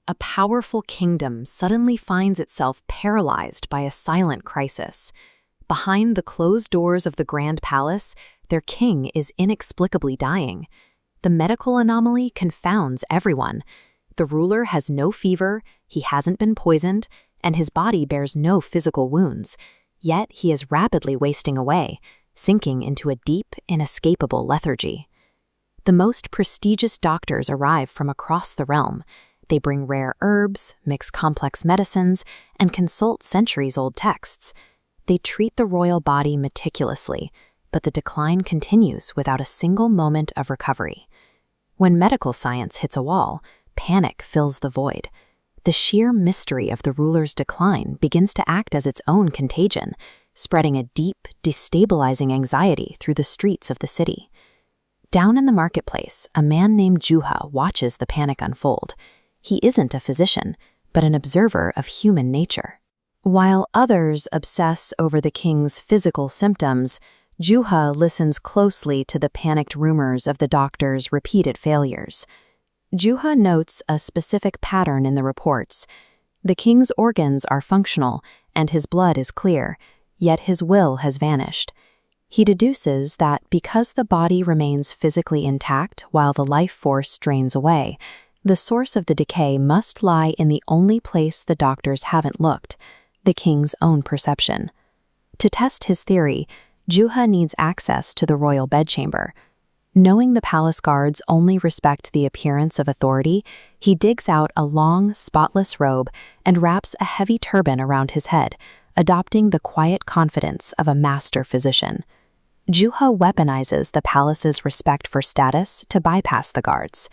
a powerful kingdom suddenly finds itself paralyzed by a silent crisis. Behind the closed doors of the Grand Palace, their king is inexplicably dying. The medical anomaly confounds everyone. The ruler has no fever, he hasn't been poisoned, and his body bears no physical wounds. Yet he is rapidly wasting away, sinking into a deep, inescapable lethargy. The most prestigious doctors arrive from across the realm. They bring rare herbs, mix complex medicines, and consult centuries-old texts. They treat the royal body meticulously, but the decline continues without a single moment of recovery. When medical science hits a wall, panic fills the void. The sheer mystery of the ruler's decline begins to act as its own contagion, spreading a deep, destabilizing anxiety through the streets of the city. Down in the marketplace, a man named Juha watches the panic unfold. He isn't a physician, but an observer of human nature. While others obsess over the king's physical symptoms, Juha listens closely to the panicked rumors of the doctor's repeated failures. Juha notes a specific pattern in the reports. The king's organs are functional, and his blood is clear, yet his will has vanished. He deduces that because the body remains physically intact while the life force drains away, the source of the decay must lie in the only place the doctors haven't looked, the king's own perception. To test his theory, Juha needs access to the royal bedchamber. Knowing the palace guards only respect the appearance of authority, he digs out a long, spotless robe and wraps a heavy turban around his head, adopting the quiet confidence of a master physician. Juha weaponizes the palace's respect for status to bypass the guards.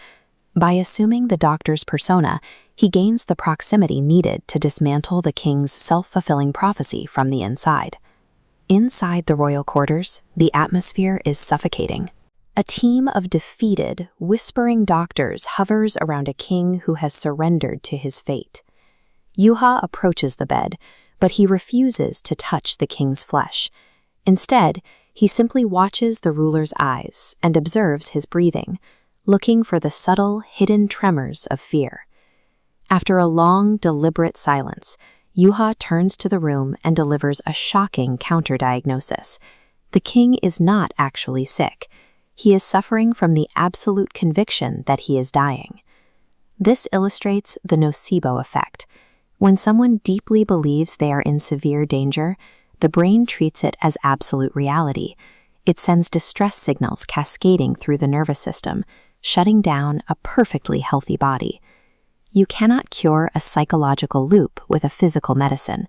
By assuming the doctor's persona, he gains the proximity needed to dismantle the king's self-fulfilling prophecy from the inside. Inside the royal quarters, the atmosphere is suffocating. A team of defeated, whispering doctors hovers around a king who has surrendered to his fate. Juha approaches the bed, but he refuses to touch the king's flesh. Instead, he simply watches the ruler's eyes and observes his breathing, looking for the subtle, hidden tremors of fear. After a long, deliberate silence, Juha turns to the room and delivers a shocking counter-diagnosis. The king is not actually sick. He is suffering from the absolute conviction that he is dying. This illustrates the nocebo effect. When someone deeply believes they are in severe danger, the brain treats it as absolute reality. It sends distress signals cascading through the nervous system, shutting down a perfectly healthy body. You cannot cure a psychological loop with a physical medicine.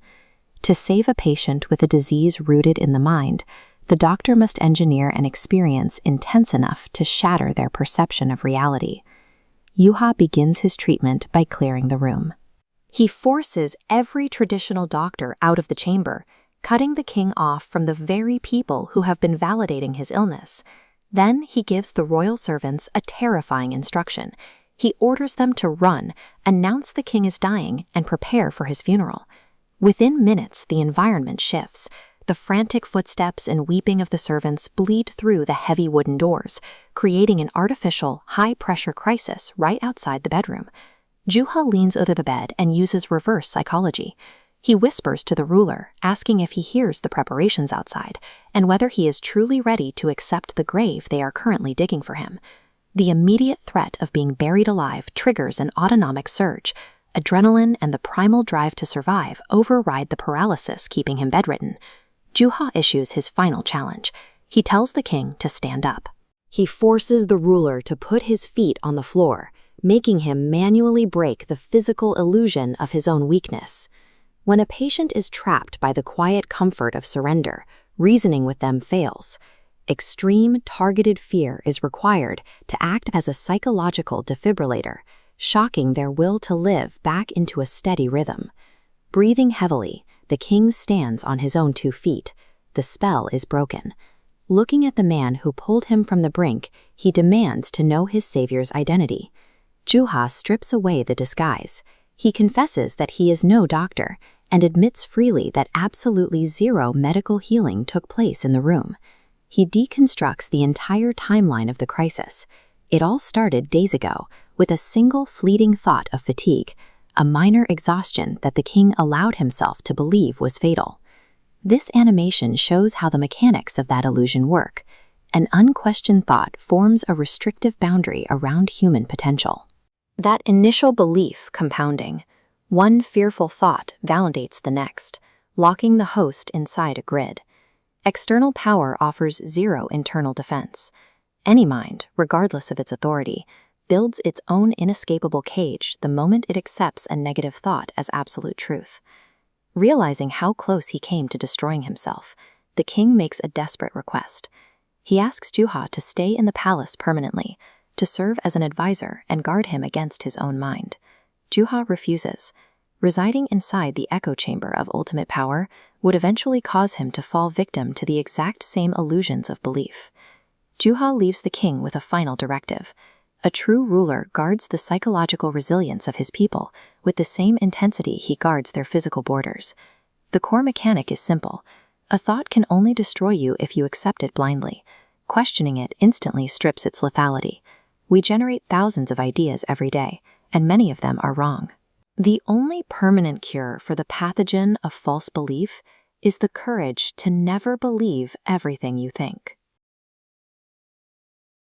To save a patient with a disease rooted in the mind, the doctor must engineer an experience intense enough to shatter their perception of reality. Juha begins his treatment by clearing the room. He forces every traditional doctor out of the chamber, cutting the king off from the very people who have been validating his illness. Then he gives the royal servants a terrifying instruction. He orders them to run, announce the king is dying, and prepare for his funeral. Within minutes, the environment shifts. The frantic footsteps and weeping of the servants bleed through the heavy wooden doors, creating an artificial, high-pressure crisis right outside the bedroom. Juha leans over the bed and uses reverse psychology. He whispers to the ruler, asking if he hears the preparations outside, and whether he is truly ready to accept the grave they are currently digging for him. The immediate threat of being buried alive triggers an autonomic surge. Adrenaline and the primal drive to survive override the paralysis keeping him bedridden. Juha issues his final challenge. He tells the king to stand up. He forces the ruler to put his feet on the floor, making him manually break the physical illusion of his own weakness. When a patient is trapped by the quiet comfort of surrender, reasoning with them fails. Extreme, targeted fear is required to act as a psychological defibrillator, shocking their will to live back into a steady rhythm. Breathing heavily, the king stands on his own 2 feet. The spell is broken. Looking at the man who pulled him from the brink, he demands to know his savior's identity. Juha strips away the disguise. He confesses that he is no doctor and admits freely that absolutely zero medical healing took place in the room. He deconstructs the entire timeline of the crisis. It all started days ago with a single fleeting thought of fatigue. a minor exhaustion that the king allowed himself to believe was fatal. This animation shows how the mechanics of that illusion work. An unquestioned thought forms a restrictive boundary around human potential. That initial belief compounding. One fearful thought validates the next, locking the host inside a grid. External power offers zero internal defense. Any mind, regardless of its authority, builds its own inescapable cage the moment it accepts a negative thought as absolute truth. Realizing how close he came to destroying himself, the king makes a desperate request. He asks Juha to stay in the palace permanently, to serve as an advisor and guard him against his own mind. Juha refuses. Residing inside the echo chamber of ultimate power would eventually cause him to fall victim to the exact same illusions of belief. Juha leaves the king with a final directive. A true ruler guards the psychological resilience of his people with the same intensity he guards their physical borders. The core mechanic is simple. A thought can only destroy you if you accept it blindly. Questioning it instantly strips its lethality. We generate thousands of ideas every day, and many of them are wrong. The only permanent cure for the pathogen of false belief is the courage to never believe everything you think.